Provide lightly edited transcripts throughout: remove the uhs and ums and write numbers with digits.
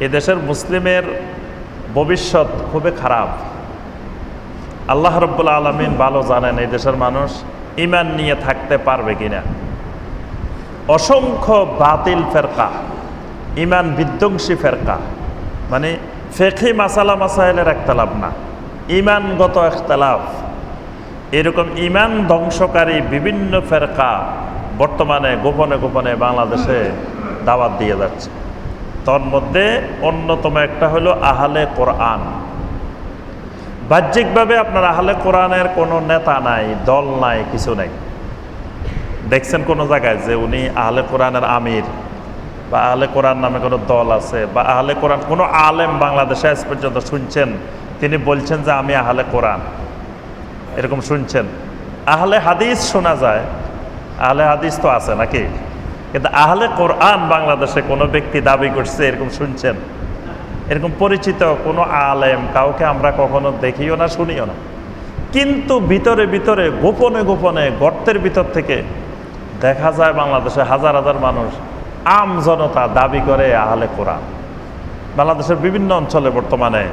এদেশের মুসলিমের ভবিষ্যৎ খুবই খারাপ। আল্লাহ রাব্বুল আলামিন ভালো জানেন এই দেশের মানুষ ঈমান নিয়ে থাকতে পারবে কিনা। অসংখ্য বাতিল ফেরকা, ঈমান বিধ্বংসী ফেরকা, মানে ফিকহি মাসালা মাসাইলের ইখতিলাফ না, ঈমানগত ইখতিলাফ, এরকম ঈমান ধ্বংসকারী বিভিন্ন ফেরকা বর্তমানে গোপনে গোপনে বাংলাদেশে দাওয়াত দিয়ে যাচ্ছে। তন্মধ্যে অন্যতম একটা হলো আহলে কোরআন। বাহ্যিকভাবে আপনার আহলে কোরআনের কোনো নেতা নাই, দল নাই, কিছু নাই। দেখছেন কোনো জায়গায় যে উনি আহলে কোরআনের আমির বা আহলে কোরআন নামে কোনো দল আছে বা আহলে কোরআন কোনো আলেম বাংলাদেশে আজ পর্যন্ত শুনছেন তিনি বলছেন যে আমি আহলে কোরআন? এরকম শুনছেন? আহলে হাদিস শোনা যায়, আহলে হাদিস তো আছে নাকি, কিন্তু আহলে কোরআন বাংলাদেশে কোনো ব্যক্তি দাবি করছে এরকম শুনছেন? এরকম পরিচিত কোনো আলেম কাউকে আমরা কখনো দেখিও না, শুনিও না। কিন্তু ভিতরে ভিতরে গোপনে গোপনে গর্তের ভিতর থেকে দেখা যায় বাংলাদেশে হাজার হাজার মানুষ, আম জনতা দাবি করে আহলে কোরআন। বাংলাদেশের বিভিন্ন অঞ্চলে বর্তমানে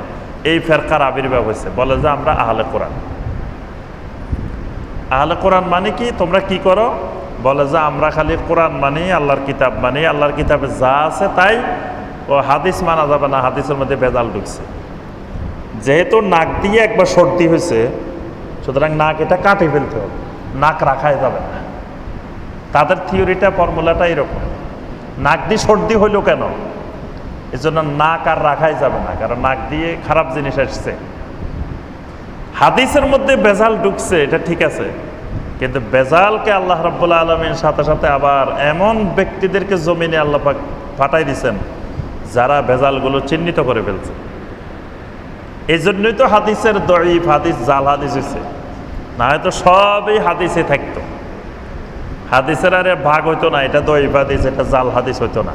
এই ফেরকার আবির্ভাব হয়েছে, বলে যে আমরা আহলে কোরআন। আহলে কোরআন মানে কি? তোমরা কি করো? বলে যে আমরা খালি কোরআন মানি, আল্লাহর কিতাব মানি, আল্লাহর কিতাবে যা আছে তাই, ও হাদিস মানা যাবে না, হাদিসের মধ্যে ভেজাল ঢুকছে। যেহেতু নাক দিয়ে একবার সর্দি হয়েছে সুতরাং নাক এটা কাটে ফেলতে হবে, নাক রাখাই যাবে না। তাদের থিওরিটা, ফর্মুলাটা এরকম। নাক দিয়ে সর্দি হইল কেন? এই জন্য নাক আর রাখাই যাবে না, কারণ নাক দিয়ে খারাপ জিনিস আসছে। হাদিসের মধ্যে ভেজাল ঢুকছে এটা ঠিক আছে, কিন্তু ভেজালকে আল্লাহ রাব্বুল আলামিন সাথে সাথে আবার এমন ব্যক্তিদেরকে জমিনে আল্লাহ পাক পাঠাই দিয়েছেন যারা ভেজালগুলো চিহ্নিত করে ফেলছে। এই জন্যই তো হাদিসের দঈফ হাদিস, জাল হাদিস হয়েছে, না হয়তো সবই হাদিসে থাকতো। হাদিসের আরে ভাগ হইতো না, এটা দঈফ হাদিস, এটা জাল হাদিস হইতো না।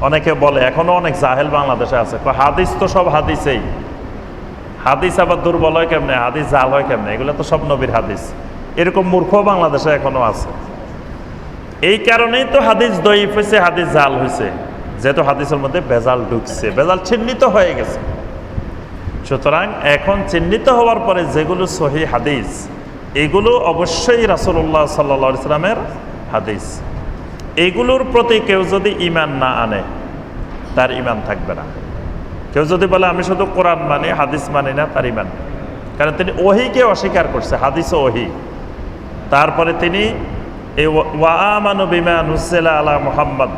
অনেকে বলে, এখনো অনেক জাহেল বাংলাদেশে আছে, হাদিস তো সব হাদিসেই, হাদিস আবার দুর্বল হয় কেমনে, হাদিস জাল হয় কেমনে, এগুলো তো সব নবীর হাদিস। এরকম মূর্খ বাংলাদেশে এখনো আছে। এই কারণেই তো হাদিস দঈফ হয়েছে, হাদিস জাল হয়েছে, যেহেতু হাদিসের মধ্যে ভেজাল ঢুকছে, ভেজাল চিহ্নিত হয়ে গেছে। সুতরাং এখন চিহ্নিত হওয়ার পরে যেগুলো সহিহ হাদিস, এগুলো অবশ্যই রাসূলুল্লাহ সাল্লাল্লাহু আলাইহি ওয়াসাল্লামের হাদিস। এইগুলোর প্রতি কেউ যদি ঈমান না আনে তার ঈমান থাকবে না। কেউ যদি বলে আমি শুধু কোরআন মানি, হাদিস মানি না, তার ঈমান নেই। কারণ তিনি ওহীকে অস্বীকার করছে, হাদিস ও ওহী। তারপরে তিনি এই ওয়া আমানু বিমা নুজ্জিলা আলা মুহাম্মদ,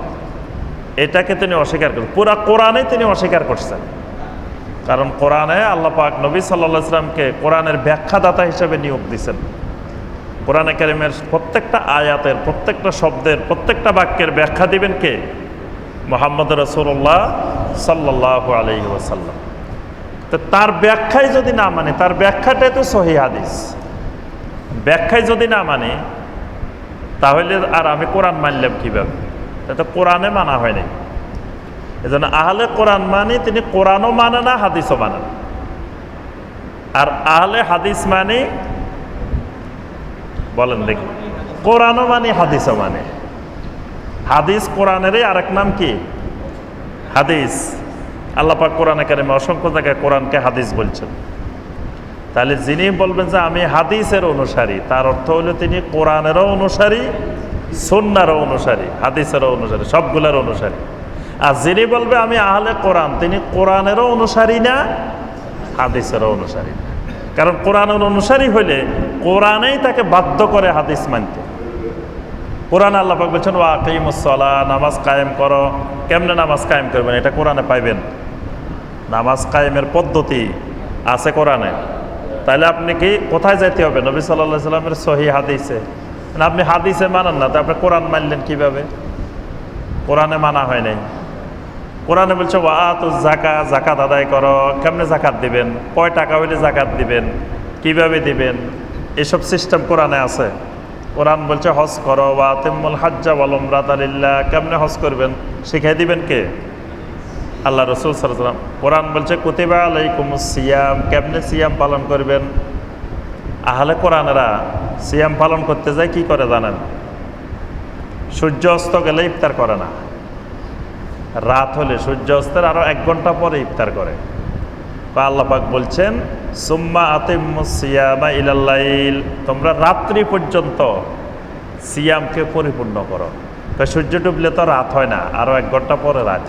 এটাকে তিনি অস্বীকার করছেন। পুরা কোরআনে তিনি অস্বীকার করছেন, কারণ কোরআনে আল্লাহ পাক নবী সাল্লাল্লাহু আলাইহি ওয়াসাল্লামকে কোরআনের ব্যাখ্যাদাতা হিসেবে নিয়োগ দিয়েছেন। কোরআনে কারিমের প্রত্যেকটা আয়াতের, প্রত্যেকটা শব্দের, প্রত্যেকটা বাক্যের ব্যাখ্যা দিবেন কে? মুহাম্মদ রাসূলুল্লাহ সাল্লাল্লাহু আলাইহি ওয়াসাল্লাম। তো তার ব্যাখ্যাই যদি না মানে, তার ব্যাখ্যাটাই তো সহিহ হাদিস, ব্যাখ্যাই যদি না মানে তাহলে আর আমি কোরআন মানলাম কিভাবে? এটা কোরআনে মানা হয় নাই। এজন্য আহলে কোরআন মানে তিনি কোরআনও মানে না, হাদিসও মানে না। আর আহলে হাদিস মানে, বলেন দেখি, কোরআনও মানে হাদিসও মানে। হাদিস কোরআনেরই আরেক নাম কি? হাদিস। আল্লাহ পাক কোরআনে কারিমে অসংখ্য জায়গায় কোরআনকে হাদিস বলছেন। তাহলে যিনি বলবেন যে আমি হাদিসের অনুসারী, তার অর্থ হলো তিনি কোরআনেরও অনুসারী, সুন্নাহরও অনুসারী, হাদিসেরও অনুসারী, সবগুলোর অনুসারী। আর যিনি বলবে আমি আহলে কোরআন, তিনি কোরআনেরও অনুসারী না, হাদিসেরও অনুসারী না। কারণ কোরআনের অনুসারী হইলে কোরআনেই তাকে বাধ্য করে হাদিস মানতে। কোরআন আল্লাহ পাক বলছেন ওয়া আকিমুস সালাহ, নামাজ কায়েম করো। কেমনে নামাজ কায়েম করবেন? এটা কোরআনে পাইবেন। নামাজ কায়েমের পদ্ধতি আছে কোরআনে। তাহলে আপনি কি কোথায় যেতে হবে? নবী সাল্লাল্লাহু আলাইহি সাল্লামের সহিহ হাদিসে। আপনি হাদিসে মানেন না, তো আপনি কোরআন মানলেন কিভাবে? কোরআনে মানা হয় নাই। কোরআনে বলছে ওয়া আতুজ যাকাত, যাকাত আদায় করো। কেমনে যাকাত দিবেন? কয় টাকা হইলে যাকাত দিবেন, কিভাবে দিবেন, এসব সিস্টেম কোরআনে আছে। কোরআন বলছে হজ করো, ওয়া আতিমুল হাজ্জা ওয়াল উমরাতা লিল্লাহ। কেমনে হজ করবেন শিখাই দিবেন কে? আল্লাহ রাসূল সাল্লাল্লাহু আলাইহি ওয়াসাল্লাম। কোরআন বলছে কুতিবা আলাইকুমুস সিয়াম, কেমনে সিয়াম পালন করবেন। আহলে কোরআনেরা সিয়াম পালন করতে যায় কি করে জানেন? সূর্য অস্ত গেলে ইফতার করে না। রাত হলে সূর্য অস্তের আরো 1 ঘন্টা পরে ইফতার করে। আল্লাহ পাক বলছেন সুম্মা আতিম্মুস সিয়ামা ইলাল লাইল, তোমরা রাত্রি পর্যন্ত সিয়ামকে পরিপূর্ণ করো। সূর্য ডুবলে তো রাত হয় না, আরো 1 ঘন্টা পরে রাত।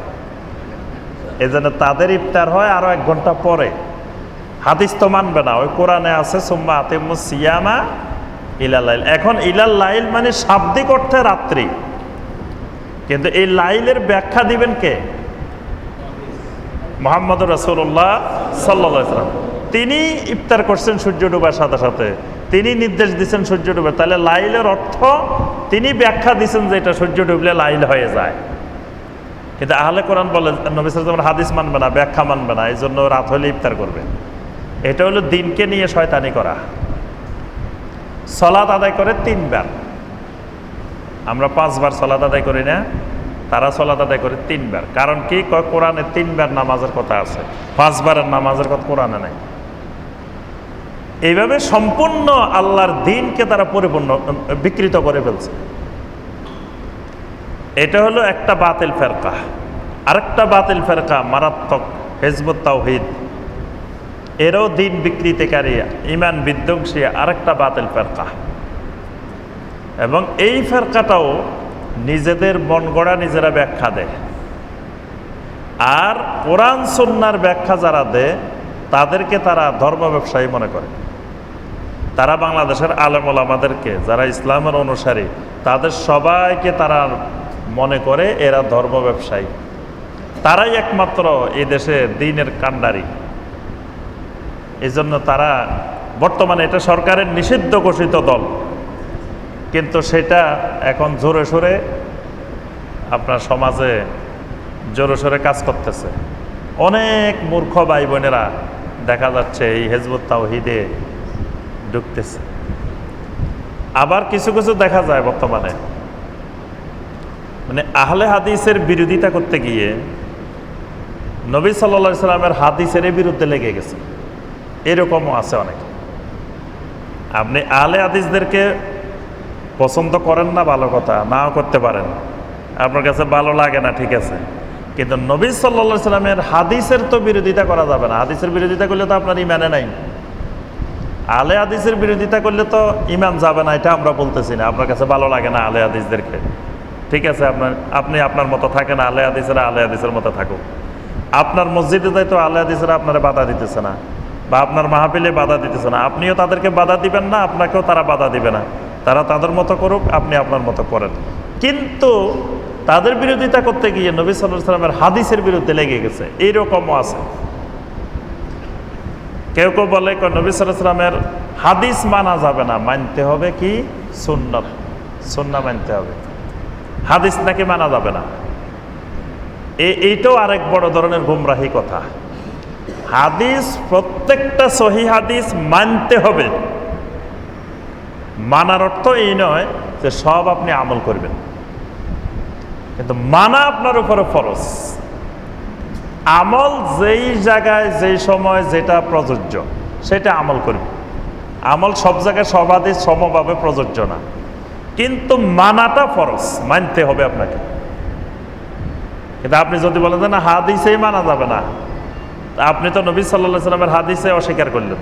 এই জন্য তাদের ইফতার হয় আরো 1 ঘন্টা পরে। হাদিস তো মানবে না, ওই কোরআনে আছে সুম্মা আতিম্মুস সিয়ামা ইলাল লাইল। এখন ইলাল লাইল মানে শাব্দিক অর্থে রাত্রি, কিন্তু এই লাইলের ব্যাখ্যা দিবেন কে? মুহাম্মদ রাসূলুল্লাহ সাল্লাল্লাহু আলাইহি ওয়াসাল্লাম। তিনি ইফতার করছেন সূর্য ডোবার সাথে সাথে, তিনি নির্দেশ দিচ্ছেন সূর্য ডুবে, তাহলে লাইলের অর্থ তিনি ব্যাখ্যা দিচ্ছেন যে এটা সূর্য ডুবলে লাইল হয়ে যায়। কিন্তু আহলে কোরআন বলে নবী সাল্লাল্লাহু আলাইহি ওয়াসাল্লাম হাদিস মানবে না, ব্যাখ্যা মানবে না, এই জন্য রাত হলে ইফতার করবে। এটা হলো দিনকে নিয়ে শয়তানি করা। সালাত আদায় করে 3 বার, আমরা 5 বার সালাত আদায় করি না, তারা সালাত আদায় করে 3 বার। কারণ কি? কোরআনে 3 বার নামাজের কথা আছে, 5 বারের নামাজের কথা কোরআনে নাই। এইভাবে সম্পূর্ণ আল্লাহর দ্বীনকে তারা পরিপূর্ণ বিকৃত করে ফেলছে। এটা হলো একটা বাতিল ফেরকা। আরেকটা বাতিল ফেরকা মারাত্মক, হিজবুত তাওহীদ, এরও দ্বীন বিকৃতিকারী, ঈমান বিধ্বংসী আরেকটা বাতিল ফেরকা। এবং এই ফেরকাটাও নিজেদের মন গড়া নিজেরা ব্যাখ্যা দেয়, আর কোরআন সুন্নাহর ব্যাখ্যা যারা দেয় তাদেরকে তারা ধর্ম ব্যবসায়ী মনে করে। তারা বাংলাদেশের আলেম ওলামাদেরকে, যারা ইসলামের অনুসারী, তাদের সবাইকে তারা মনে করে এরা ধর্ম ব্যবসায়ী, তারাই একমাত্র এই দেশে দ্বীনের কাণ্ডারি। এই জন্য তারা বর্তমানে, এটা সরকারের নিষিদ্ধ ঘোষিত দল, কিন্তু সেটা এখন জোরে সোরে আপনার সমাজে জোরে সোরে কাজ করতেছে। অনেক মূর্খ ভাই বোনেরা দেখা যাচ্ছে এই হিজবুত তাওহীদে ঢুকতেছে। আবার কিছু কিছু দেখা যায় বর্তমানে মানে আহলে হাদিসের বিরোধিতা করতে গিয়ে নবী সাল্লাল্লাহু আলাইহি সাল্লামের হাদিসের বিরুদ্ধে লেগে গেছে, এরকমও আছে অনেকে। আপনি আহলে হাদিসদেরকে পছন্দ করেন না, ভালো কথা, নাও করতে পারেন, আপনার কাছে ভালো লাগে না, ঠিক আছে, কিন্তু নবী সাল্লাল্লাহু আলাইহি সাল্লামের হাদিসের তো বিরোধিতা করা যাবে না। হাদিসের বিরোধিতা করলে তো আপনার ইমানে নাই। আহলে হাদিসের বিরোধিতা করলে তো ইমান যাবে না, এটা আমরা বলতেছি না। আপনার কাছে ভালো লাগে না আহলে হাদিসদেরকে, ঠিক আছে, আপনি আপনার মতো থাকেন, আহলে হাদিসেরা আহলে হাদিসের মতো থাকুক। আপনার মসজিদে যাই তো আহলে হাদিসেরা আপনারা বাধা দিতেছে না, বা আপনার মাহফিলে বাধা দিতেছে না, আপনিও তাদেরকে বাধা দিবেন না, আপনাকেও তারা বাধা দিবে না। তারা তাদের মতো করুক, আপনি আপনার মতো করেন। কিন্তু তাদের বিরোধিতা করতে গিয়ে নবী সাল্লাল্লাহু আলাইহি সাল্লামের হাদিসের বিরুদ্ধে লেগে গেছে, এইরকমও আছে। কেউ কেউ বলে নবী সাল্লাল্লাহু আলাইহি সাল্লামের হাদিস মানা যাবে না, মানতে হবে কি? সুন্নাত, সুন্নাহ মানতে হবে, হাদিস নাকি মানা যাবে না। এইটাও আরেক বড় ধরনের গুমরাহি কথা। হাদিস, প্রত্যেকটা সহিহ হাদিস মানতে হবে। মানার অর্থ এই নয় যে সব আপনি আমল করবেন, কিন্তু মানা আপনার উপরে ফরজ। আমল যেই জায়গায় যেই সময় যেটা প্রযোজ্য সেটা আমল করবে। আমল সব জায়গায় সব হাদিস সমভাবে প্রযোজ্য না, কিন্তু মানাটা ফরজ, মানতে হবে আপনাকে। কিন্তু আপনি যদি বলেন যে না হাদিসেই মানা যাবে না, আপনি তো নবী সাল্লাল্লাহু আলাইহি সাল্লামের হাদিসে অস্বীকার করলেন।